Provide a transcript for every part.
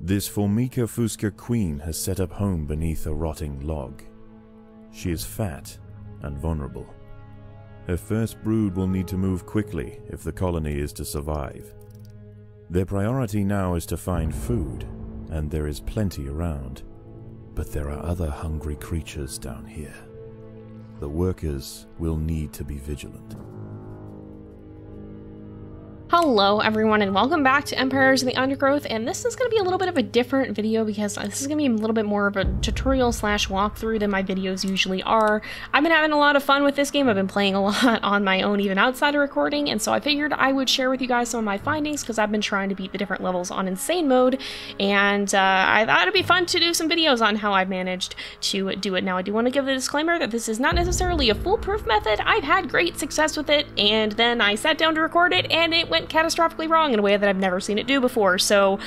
This Formica fusca queen has set up home beneath a rotting log. She is fat and vulnerable. Her first brood will need to move quickly if the colony is to survive. Their priority now is to find food, and there is plenty around. But there are other hungry creatures down here. The workers will need to be vigilant. Hello everyone and welcome back to Empires of the Undergrowth, and this is going to be a little bit of a different video because this is going to be a little bit more of a tutorial slash walkthrough than my videos usually are. I've been having a lot of fun with this game. I've been playing a lot on my own even outside of recording, and so I figured I would share with you guys some of my findings because I've been trying to beat the different levels on Insane Mode, and I thought it'd be fun to do some videos on how I've managed to do it. Now I do want to give the disclaimer that this is not necessarily a foolproof method. I've had great success with it, and then I sat down to record it and it went catastrophically wrong in a way that I've never seen it do before, so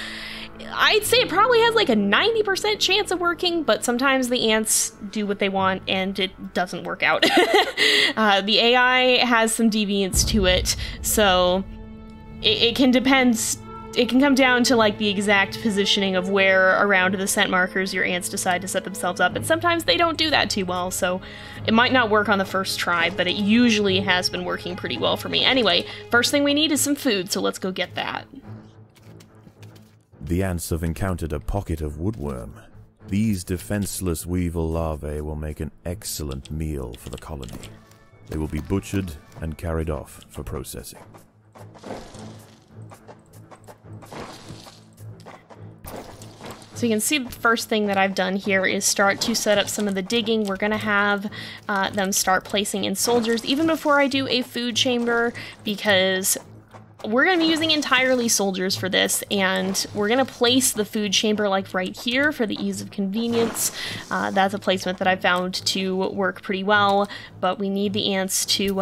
I'd say it probably has like a 90% chance of working, but sometimes the ants do what they want and it doesn't work out. The AI has some deviance to it, so it can depend. It can come down to like the exact positioning of where around the scent markers your ants decide to set themselves up, and sometimes they don't do that too well, so it might not work on the first try, but it usually has been working pretty well for me. Anyway, first thing we need is some food, so let's go get that. The ants have encountered a pocket of woodworm. These defenseless weevil larvae will make an excellent meal for the colony. They will be butchered and carried off for processing. So you can see the first thing that I've done here is start to set up some of the digging. We're going to have them start placing in soldiers even before I do a food chamber, because we're going to be using entirely soldiers for this, and we're going to place the food chamber like right here for the ease of convenience. That's a placement that I found to work pretty well, but we need the ants to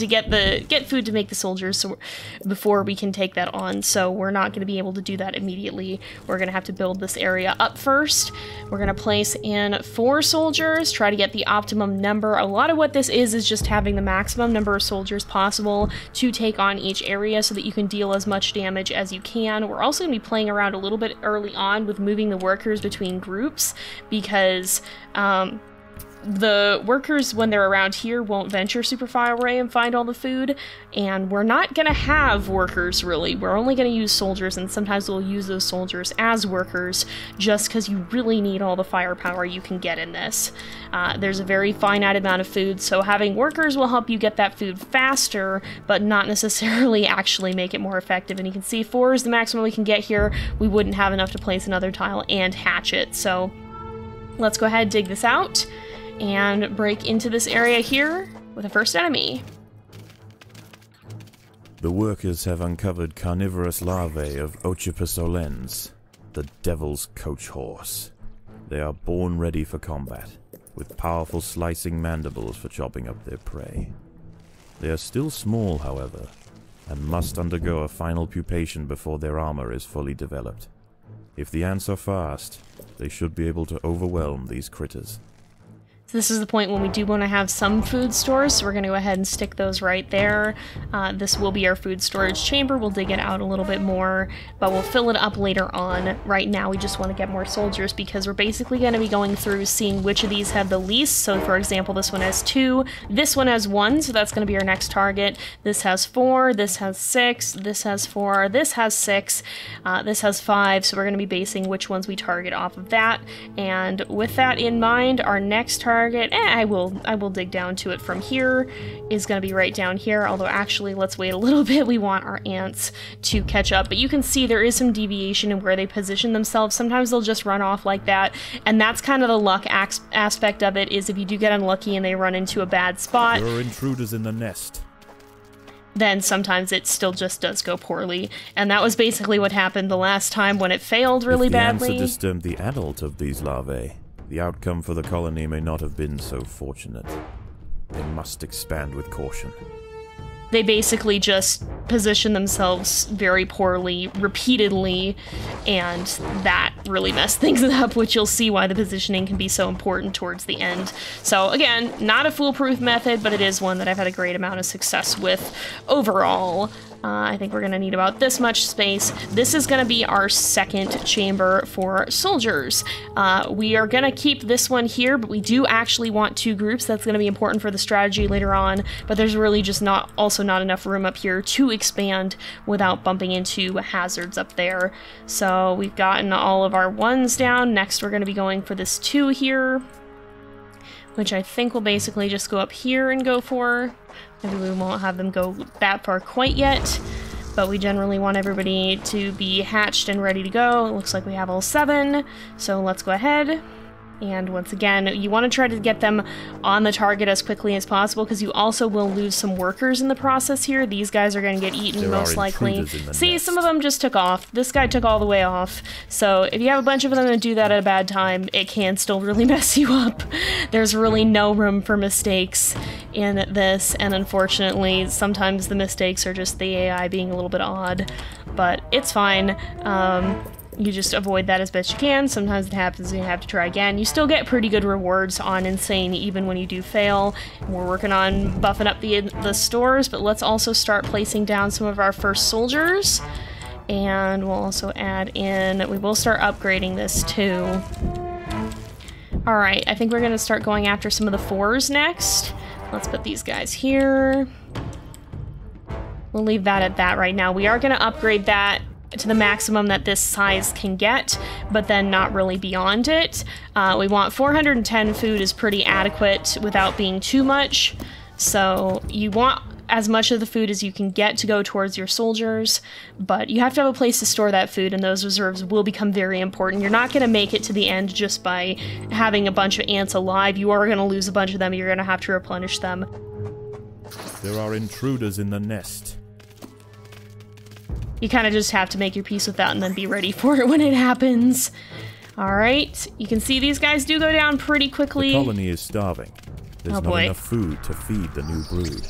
get food to make the soldiers so before we can take that on, so we're not going to be able to do that immediately. We're going to have to build this area up first. We're going to place in 4 soldiers, try to get the optimum number. A lot of what this is just having the maximum number of soldiers possible to take on each area, so that you can deal as much damage as you can. We're also going to be playing around a little bit early on with moving the workers between groups, because the workers, when they're around here, won't venture super far away and find all the food, and we're not going to have workers, really. We're only going to use soldiers, and sometimes we'll use those soldiers as workers just because you really need all the firepower you can get in this. There's a very finite amount of food, so having workers will help you get that food faster, but not necessarily actually make it more effective. And you can see 4 is the maximum we can get here. We wouldn't have enough to place another tile and hatch it, so let's go ahead and dig this out and break into this area here with the first enemy. The workers have uncovered carnivorous larvae of Ocypus olens, the devil's coach horse. They are born ready for combat, with powerful slicing mandibles for chopping up their prey. They are still small, however, and must undergo a final pupation before their armor is fully developed. If the ants are fast, they should be able to overwhelm these critters. This is the point when we do want to have some food stores, so we're going to go ahead and stick those right there. This will be our food storage chamber. We'll dig it out a little bit more, but we'll fill it up later on. Right now we just want to get more soldiers because we're basically going to be going through seeing which of these have the least. So for example, this one has 2, this one has 1, so that's going to be our next target. This has 4, this has 6, this has 4, this has 6, this has 5, so we're going to be basing which ones we target off of that. And with that in mind, our next target, I will dig down to it from here, is going to be right down here, although actually let's wait a little bit. We want our ants to catch up, but you can see there is some deviation in where they position themselves. Sometimes they'll just run off like that, and that's kind of the luck aspect of it, is if you do get unlucky and they run into a bad spot. There are intruders in the nest. Then sometimes it still just does go poorly, and that was basically what happened the last time when it failed really badly. If the ants had disturbed the adult of these larvae, the outcome for the colony may not have been so fortunate. They must expand with caution. They basically just position themselves very poorly, repeatedly, and that really mess things up, which you'll see why the positioning can be so important towards the end. So again, not a foolproof method, but it is one that I've had a great amount of success with overall. I think we're going to need about this much space. This is going to be our second chamber for soldiers. We are going to keep this one here, but we do actually want 2 groups. That's going to be important for the strategy later on, but there's really just not enough room up here to expand without bumping into hazards up there. So we've gotten all of our 1s down. Next, we're going to be going for this 2 here, which I think will basically just go up here and go for. Maybe we won't have them go that far quite yet, but we generally want everybody to be hatched and ready to go. It looks like we have all 7, so let's go ahead. And once again, you want to try to get them on the target as quickly as possible, because you also will lose some workers in the process here. These guys are going to get eaten most likely. See, some of them just took off. This guy took all the way off. So if you have a bunch of them that do that at a bad time, it can still really mess you up. There's really no room for mistakes in this, and unfortunately, sometimes the mistakes are just the AI being a little bit odd, but it's fine. You just avoid that as best you can. Sometimes it happens and you have to try again. You still get pretty good rewards on Insane even when you do fail. We're working on buffing up the stores, but let's also start placing down some of our first soldiers. And we'll also add in, we will start upgrading this too. Alright, I think we're going to start going after some of the 4s next. Let's put these guys here. We'll leave that at that right now. We are going to upgrade that to the maximum that this size can get, but then not really beyond it. We want 410 food is pretty adequate without being too much. So you want as much of the food as you can get to go towards your soldiers, but you have to have a place to store that food, and those reserves will become very important. You're not going to make it to the end just by having a bunch of ants alive. You are going to lose a bunch of them. You're going to have to replenish them. There are intruders in the nest. You kind of just have to make your peace with that and then be ready for it when it happens. Alright, you can see these guys do go down pretty quickly. The colony is starving. There's not enough food to feed the new brood.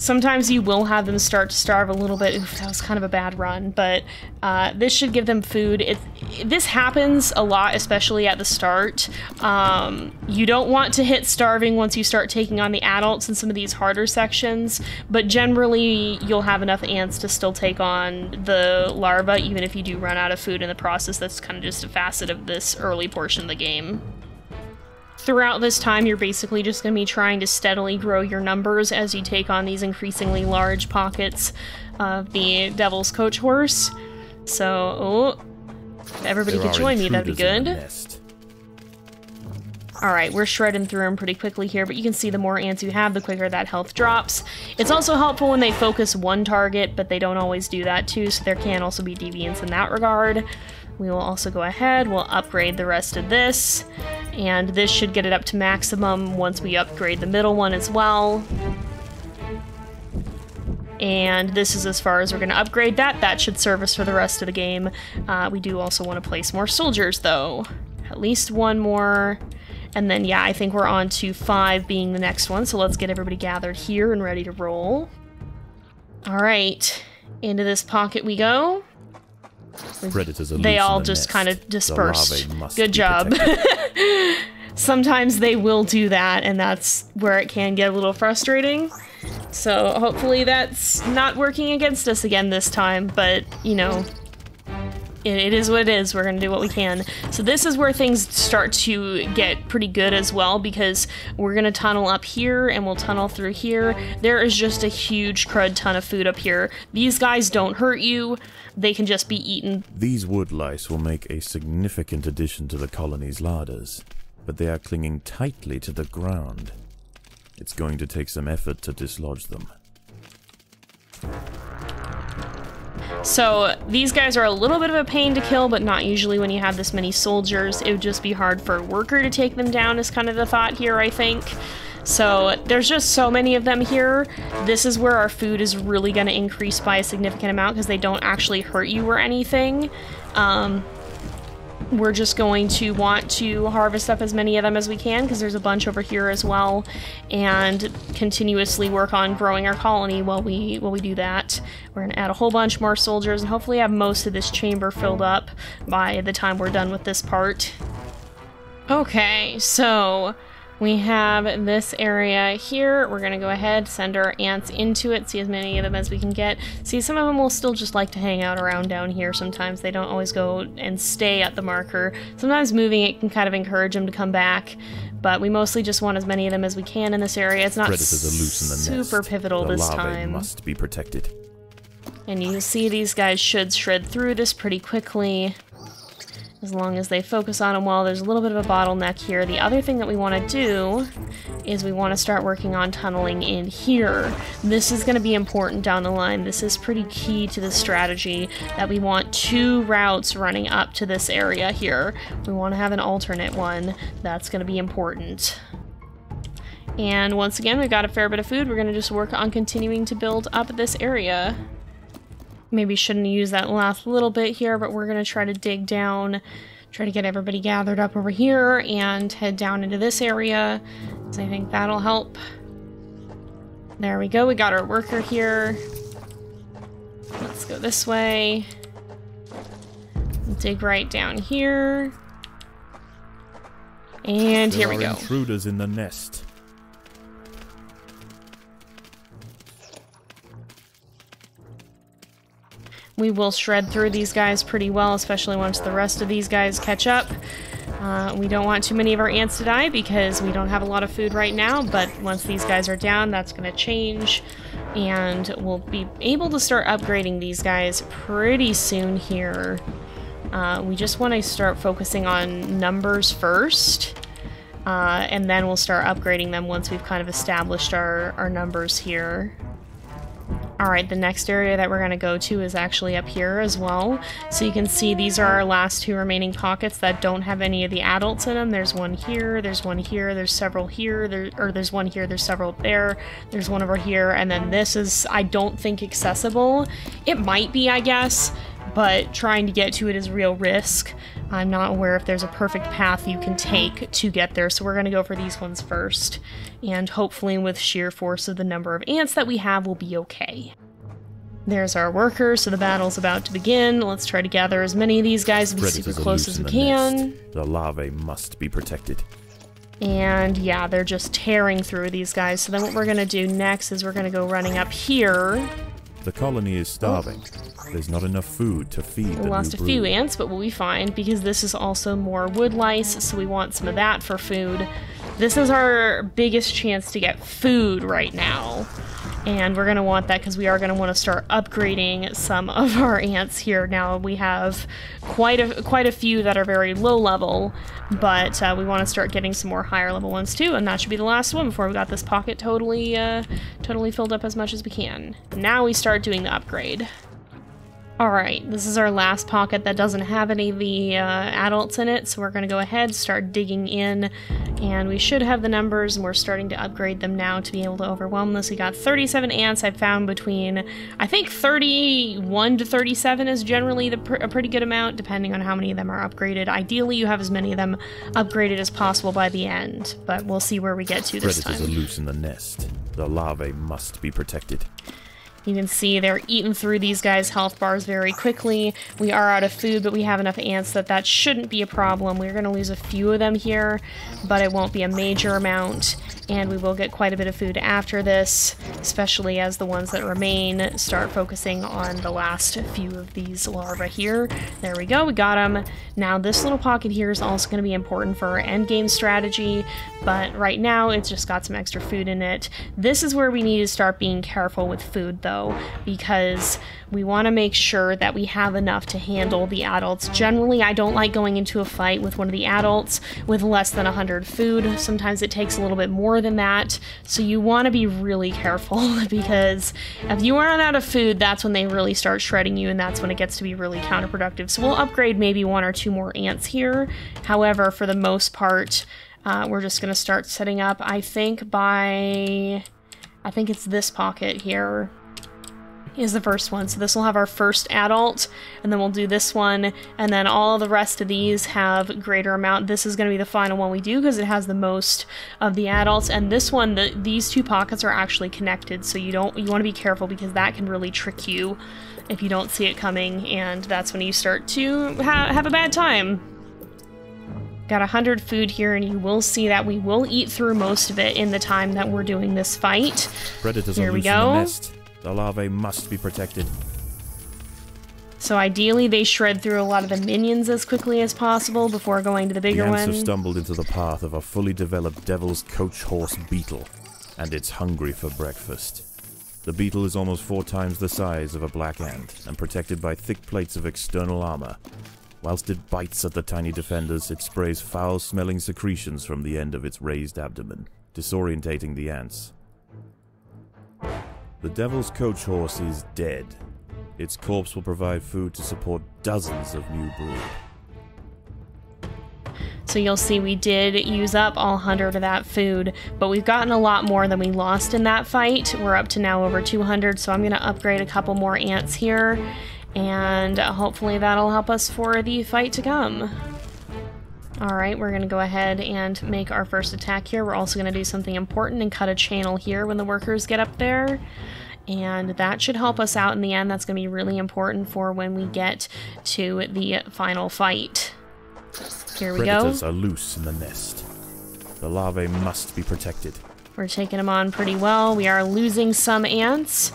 Sometimes you will have them start to starve a little bit. Oof, that was kind of a bad run, but this should give them food. This happens a lot, especially at the start. You don't want to hit starving once you start taking on the adults in some of these harder sections, but generally you'll have enough ants to still take on the larvae, even if you do run out of food in the process. That's kind of just a facet of this early portion of the game. Throughout this time, you're basically just going to be trying to steadily grow your numbers as you take on these increasingly large pockets of the Devil's Coach Horse. So, if everybody could join me, that'd be good. Alright, we're shredding through them pretty quickly here, but you can see the more ants you have, the quicker that health drops. It's also helpful when they focus one target, but they don't always do that too, so there can also be deviance in that regard. We will also go ahead, we'll upgrade the rest of this, and this should get it up to maximum once we upgrade the middle one as well. And this is as far as we're going to upgrade that. That should serve us for the rest of the game. We do also want to place more soldiers, though. At least one more. And then, yeah, I think we're on to 5 being the next one, so let's get everybody gathered here and ready to roll. Alright, into this pocket we go. Predators are they all just kind of dispersed. Good job. Sometimes they will do that, and that's where it can get a little frustrating. So hopefully that's not working against us again this time, but, you know, it is what it is. We're going to do what we can. So this is where things start to get pretty good as well, because we're going to tunnel up here and we'll tunnel through here. There is just a huge crud ton of food up here. These guys don't hurt you. They can just be eaten. These wood lice will make a significant addition to the colony's larders, but they are clinging tightly to the ground. It's going to take some effort to dislodge them. So these guys are a little bit of a pain to kill, but not usually when you have this many soldiers. It would just be hard for a worker to take them down is kind of the thought here, I think. So there's just so many of them here. This is where our food is really going to increase by a significant amount because they don't actually hurt you or anything. we're just going to want to harvest up as many of them as we can, because there's a bunch over here as well, and continuously work on growing our colony while we do that. We're going to add a whole bunch more soldiers and hopefully have most of this chamber filled up by the time we're done with this part. Okay, so we have this area here. We're gonna go ahead, send our ants into it, see as many of them as we can get. See, some of them will still just like to hang out around down here sometimes. They don't always go and stay at the marker. Sometimes moving it can kind of encourage them to come back, but we mostly just want as many of them as we can in this area. It's not Predators are loose in the super nest. pivotal The this larvae time. must be protected. And you see these guys should shred through this pretty quickly, as long as they focus on them well. There's a little bit of a bottleneck here. The other thing that we want to do is we want to start working on tunneling in here. This is going to be important down the line. This is pretty key to the strategy, that we want 2 routes running up to this area here. We want to have an alternate one. That's going to be important. And once again, we've got a fair bit of food. We're going to just work on continuing to build up this area. Maybe shouldn't use that last little bit here, but we're going to try to dig down, try to get everybody gathered up over here and head down into this area. So I think that'll help. There we go. We got our worker here. Let's go this way. Dig right down here. And here we There go. are intruders in the nest. We will shred through these guys pretty well, especially once the rest of these guys catch up. We don't want too many of our ants to die because we don't have a lot of food right now, but once these guys are down, that's going to change. And we'll be able to start upgrading these guys pretty soon here. We just want to start focusing on numbers first, and then we'll start upgrading them once we've kind of established our numbers here. Alright, the next area that we're going to go to is actually up here as well. So you can see these are our last 2 remaining pockets that don't have any of the adults in them. There's one here, there's one here, there's several here, there's one here, there's several there, there's one over here, and then this is, I don't think, accessible. It might be, I guess, but trying to get to it is real risk. I'm not aware if there's a perfect path you can take to get there, so we're going to go for these ones first. And hopefully with sheer force of the number of ants that we have, we'll be okay. There's our workers, so the battle's about to begin. Let's try to gather as many of these guys and be super close as we can. The larvae must be protected. And yeah, they're just tearing through these guys. So then what we're going to do next is we're going to go running up here. The colony is starving. There's not enough food to feed the We lost a new few brood. ants, but we'll be fine because this is also more wood lice, so we want some of that for food. This is our biggest chance to get food right now. And we're going to want that because we are going to want to start upgrading some of our ants here. Now we have quite a few that are very low level, but we want to start getting some more higher level ones too, and that should be the last one before we got this pocket totally filled up as much as we can. Now we start doing the upgrade. Alright, this is our last pocket that doesn't have any of the adults in it, so we're going to go ahead, start digging in, and we should have the numbers, and we're starting to upgrade them now to be able to overwhelm this. We got 37 ants. I found between, I think 31 to 37 is generally a pretty good amount, depending on how many of them are upgraded. Ideally, you have as many of them upgraded as possible by the end, but we'll see where we get to this time. Predators are loose in the nest. The larvae must be protected. You can see they're eating through these guys' health bars very quickly. We are out of food, but we have enough ants that shouldn't be a problem. We're going to lose a few of them here, but it won't be a major amount, and we will get quite a bit of food after this, especially as the ones that remain start focusing on the last few of these larvae here. There we go, we got them. Now this little pocket here is also going to be important for our endgame strategy, but right now it's just got some extra food in it. This is where we need to start being careful with food though, because we want to make sure that we have enough to handle the adults. Generally, I don't like going into a fight with one of the adults with less than 100 food. Sometimes it takes a little bit more than that, so you want to be really careful because if you run out of food, that's when they really start shredding you, and that's when it gets to be really counterproductive. So we'll upgrade maybe 1 or 2 more ants here. However, for the most part, we're just going to start setting up, I think it's this pocket here. is the first one. So this will have our first adult, and then we'll do this one, and then all the rest of these have greater amount. This is going to be the final one we do because it has the most of the adults, and this one, these two pockets are actually connected, so you want to be careful because that can really trick you if you don't see it coming, and that's when you start to have a bad time. Got 100 food here, and you will see that we will eat through most of it in the time that we're doing this fight. Predators Here are we loose in go. the nest. The larvae must be protected. So ideally, they shred through a lot of the minions as quickly as possible before going to the bigger The ants one. have stumbled into the path of a fully developed devil's coach horse beetle, and it's hungry for breakfast. The beetle is almost 4 times the size of a black ant, and protected by thick plates of external armor. Whilst it bites at the tiny defenders, it sprays foul-smelling secretions from the end of its raised abdomen, disorientating the ants. The devil's coach horse is dead. Its corpse will provide food to support dozens of new brood. So you'll see we did use up all 100 of that food, but we've gotten a lot more than we lost in that fight. We're up to now over 200, so I'm going to upgrade a couple more ants here, and hopefully that'll help us for the fight to come. Alright, we're going to go ahead and make our first attack here. We're also going to do something important and cut a channel here when the workers get up there. And that should help us out in the end. That's going to be really important for when we get to the final fight. Here we go. Predators are loose in the nest. The larvae must be protected. We're taking them on pretty well. We are losing some ants,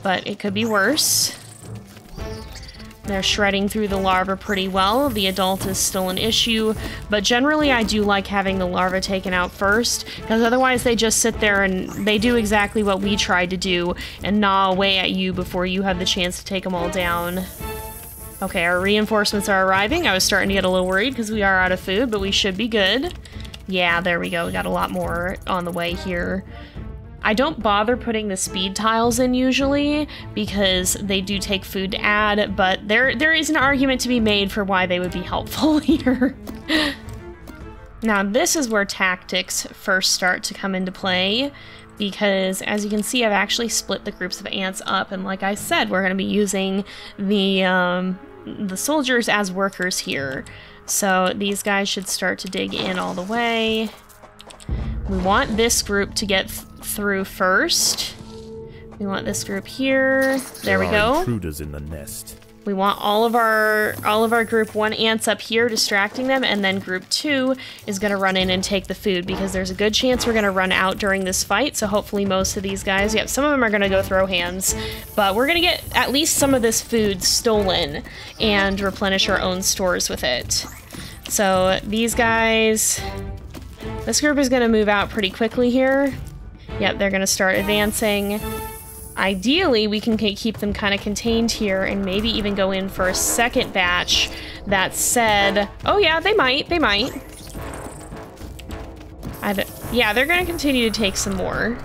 but it could be worse. They're shredding through the larva pretty well. The adult is still an issue, but generally I do like having the larva taken out first, because otherwise they just sit there and they do exactly what we tried to do and gnaw away at you before you have the chance to take them all down. Okay, our reinforcements are arriving. I was starting to get a little worried because we are out of food, but we should be good. Yeah, there we go. We got a lot more on the way here. I don't bother putting the speed tiles in usually because they do take food to add, but there is an argument to be made for why they would be helpful here. Now this is where tactics first start to come into play, because as you can see I've actually split the groups of ants up, and like I said, we're going to be using the soldiers as workers here. So these guys should start to dig in all the way. We want this group to get through first. We want this group here. There we go. Intruders in the nest. We want all of our group 1 ants up here distracting them, and then group 2 is going to run in and take the food because there's a good chance we're going to run out during this fight. So hopefully most of these guys, yep, some of them are going to go throw hands, but we're going to get at least some of this food stolen and replenish our own stores with it. So these guys, this group is going to move out pretty quickly here. Yep, they're going to start advancing. Ideally, we can keep them kind of contained here and maybe even go in for a second batch. That said, oh yeah, they might. Yeah, they're going to continue to take some more.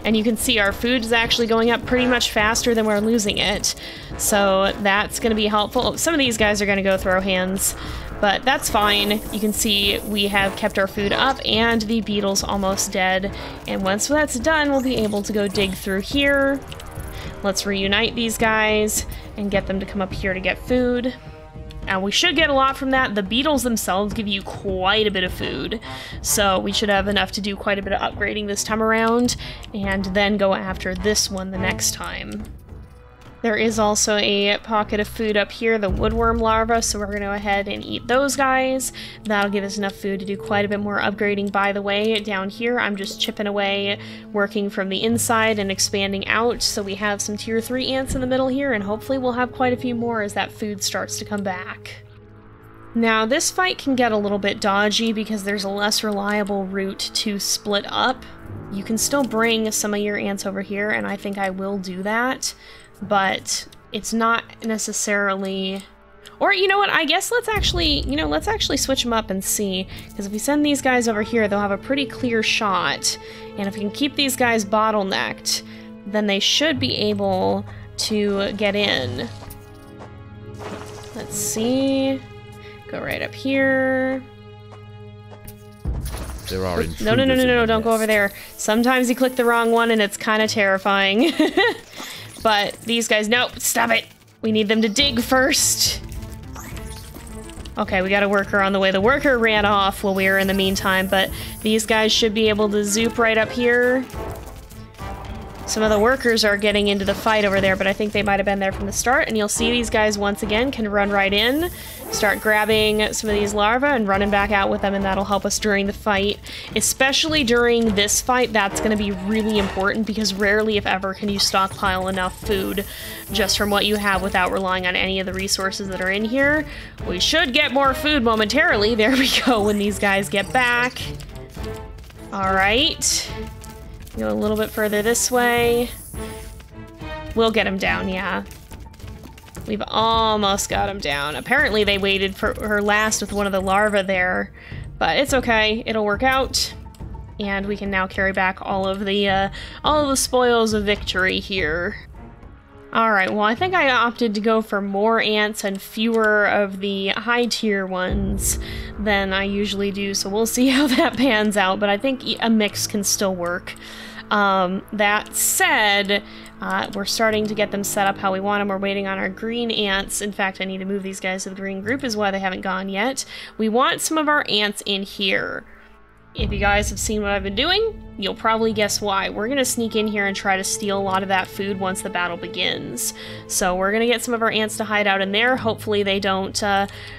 And you can see our food is actually going up pretty much faster than we're losing it. So that's going to be helpful. Some of these guys are going to go throw hands, but that's fine. You can see we have kept our food up and the beetle's almost dead. And once that's done, we'll be able to go dig through here. Let's reunite these guys and get them to come up here to get food. And we should get a lot from that. The beetles themselves give you quite a bit of food, so we should have enough to do quite a bit of upgrading this time around, and then go after this one the next time. There is also a pocket of food up here, the woodworm larva, so we're going to go ahead and eat those guys. That'll give us enough food to do quite a bit more upgrading. By the way, down here I'm just chipping away, working from the inside and expanding out, so we have some tier 3 ants in the middle here, and hopefully we'll have quite a few more as that food starts to come back. Now this fight can get a little bit dodgy because there's a less reliable route to split up. You can still bring some of your ants over here, and I think I will do that. But it's not necessarily, or you know what, I guess let's actually switch them up and see, because if we send these guys over here, they'll have a pretty clear shot, and if we can keep these guys bottlenecked, then they should be able to get in. Let's see, go right up here. There are intruders. No, don't go over there. Sometimes you click the wrong one and it's kind of terrifying. But these guys, no, stop it. We need them to dig first. Okay, we got a worker on the way. The worker ran off while we were in the meantime, but these guys should be able to zoop right up here. Some of the workers are getting into the fight over there, but I think they might have been there from the start. And you'll see these guys once again can run right in, start grabbing some of these larvae and running back out with them, and that'll help us during the fight. Especially during this fight, that's going to be really important because rarely, if ever, can you stockpile enough food just from what you have without relying on any of the resources that are in here. We should get more food momentarily. There we go when these guys get back. All right. Go a little bit further this way. We'll get him down, yeah. We've almost got him down. Apparently they waited for her last with one of the larvae there, but it's okay. It'll work out. And we can now carry back all of the spoils of victory here. Alright, well I think I opted to go for more ants and fewer of the high tier ones than I usually do, so we'll see how that pans out, but I think a mix can still work. That said, we're starting to get them set up how we want them. We're waiting on our green ants. In fact, I need to move these guys to the green group is why they haven't gone yet. We want some of our ants in here. If you guys have seen what I've been doing, you'll probably guess why. We're gonna sneak in here and try to steal a lot of that food once the battle begins. So we're gonna get some of our ants to hide out in there. Hopefully they don't,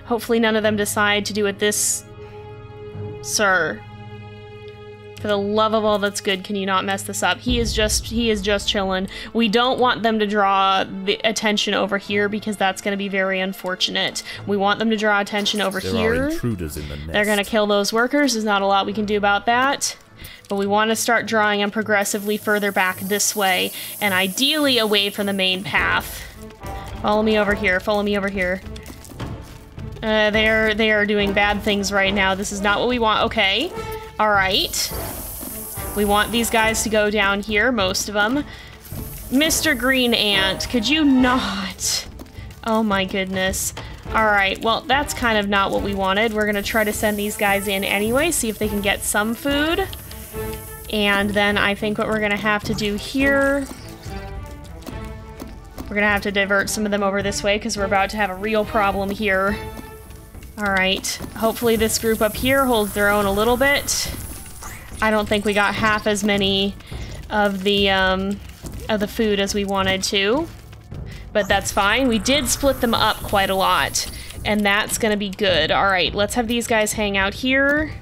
hopefully none of them decide to do it this... Sir. For the love of all that's good, can you not mess this up? He is just chilling. We don't want them to draw the attention over here because that's going to be very unfortunate. We want them to draw attention over here. There are intruders in the nest. They're going to kill those workers. There's not a lot we can do about that. But we want to start drawing them progressively further back this way, and ideally away from the main path. Follow me over here. Follow me over here. They are doing bad things right now. This is not what we want. Okay. All right. We want these guys to go down here, most of them. Mr. Green Ant, could you not? Oh my goodness. All right, well, that's kind of not what we wanted. We're gonna try to send these guys in anyway, see if they can get some food. And then I think what we're gonna have to do here, we're gonna have to divert some of them over this way because we're about to have a real problem here. All right, hopefully this group up here holds their own a little bit. I don't think we got half as many of the food as we wanted to, but that's fine. We did split them up quite a lot, and that's gonna be good. All right, let's have these guys hang out here.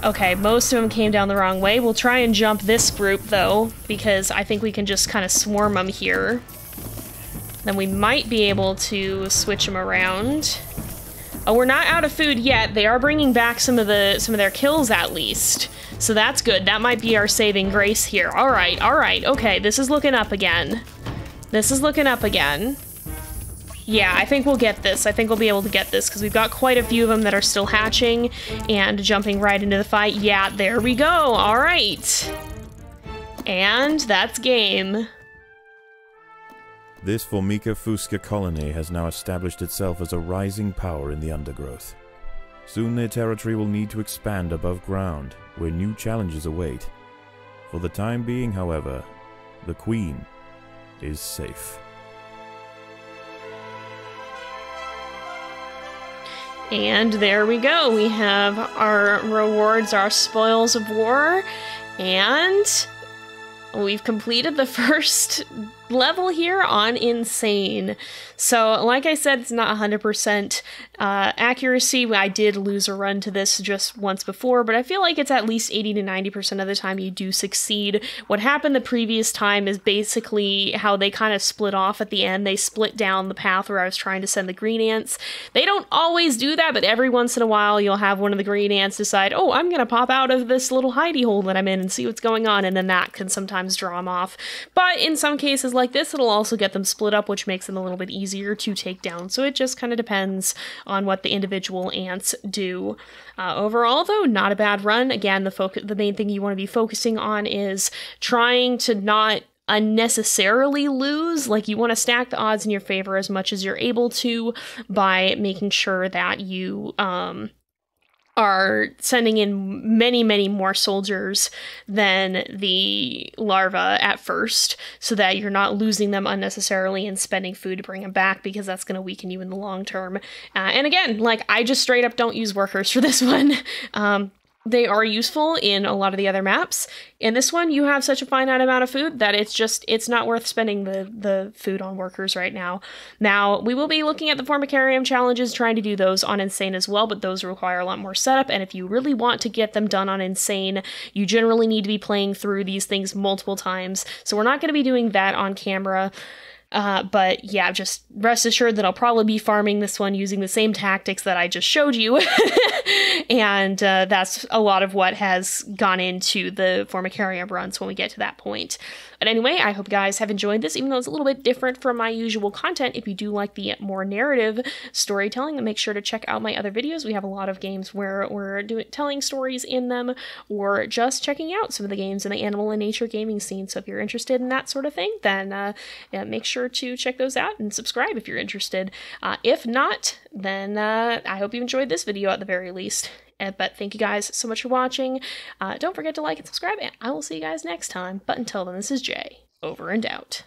Okay, most of them came down the wrong way. We'll try and jump this group, though, because I think we can just kind of swarm them here. Then we might be able to switch them around. Oh, we're not out of food yet. They are bringing back some of their kills at least. So that's good. That might be our saving grace here. All right, okay, this is looking up again. This is looking up again. Yeah, I think we'll get this. I think we'll be able to get this because we've got quite a few of them that are still hatching and jumping right into the fight. Yeah, there we go. All right. And that's game. This Formica fusca colony has now established itself as a rising power in the undergrowth. Soon their territory will need to expand above ground, where new challenges await. For the time being, however, the Queen is safe. And there we go. We have our rewards, our spoils of war, and we've completed the first level here on Insane. So, like I said, it's not 100% accuracy. I did lose a run to this just once before, but I feel like it's at least 80 to 90% of the time you do succeed. What happened the previous time is basically how they kind of split off at the end. They split down the path where I was trying to send the green ants. They don't always do that, but every once in a while you'll have one of the green ants decide, oh, I'm gonna pop out of this little hidey hole that I'm in and see what's going on, and then that can sometimes draw them off. But in some cases like this, it'll also get them split up, which makes them a little bit easier to take down. So it just kind of depends on what the individual ants do. Overall, though, not a bad run. Again, the main thing you want to be focusing on is trying to not unnecessarily lose. Like, you want to stack the odds in your favor as much as you're able to by making sure that you are sending in many, many more soldiers than the larva at first, so that you're not losing them unnecessarily and spending food to bring them back, because that's going to weaken you in the long term. And again, like, I just straight up don't use workers for this one. They are useful in a lot of the other maps. In this one, you have such a finite amount of food that it's not worth spending the food on workers right now. Now, we will be looking at the Formicarium challenges, trying to do those on Insane as well, but those require a lot more setup, and if you really want to get them done on Insane, you generally need to be playing through these things multiple times, so we're not going to be doing that on camera. But yeah, just rest assured that I'll probably be farming this one using the same tactics that I just showed you. And that's a lot of what has gone into the Formicarium runs when we get to that point. But anyway, I hope you guys have enjoyed this, even though it's a little bit different from my usual content. If you do like the more narrative storytelling, then make sure to check out my other videos. We have a lot of games where we're telling stories in them, or just checking out some of the games in the animal and nature gaming scene. So if you're interested in that sort of thing, then make sure to check those out and subscribe if you're interested. If not, then I hope you enjoyed this video at the very least. But thank you guys so much for watching. Don't forget to like and subscribe, and I will see you guys next time. But until then, this is Jay, over and out.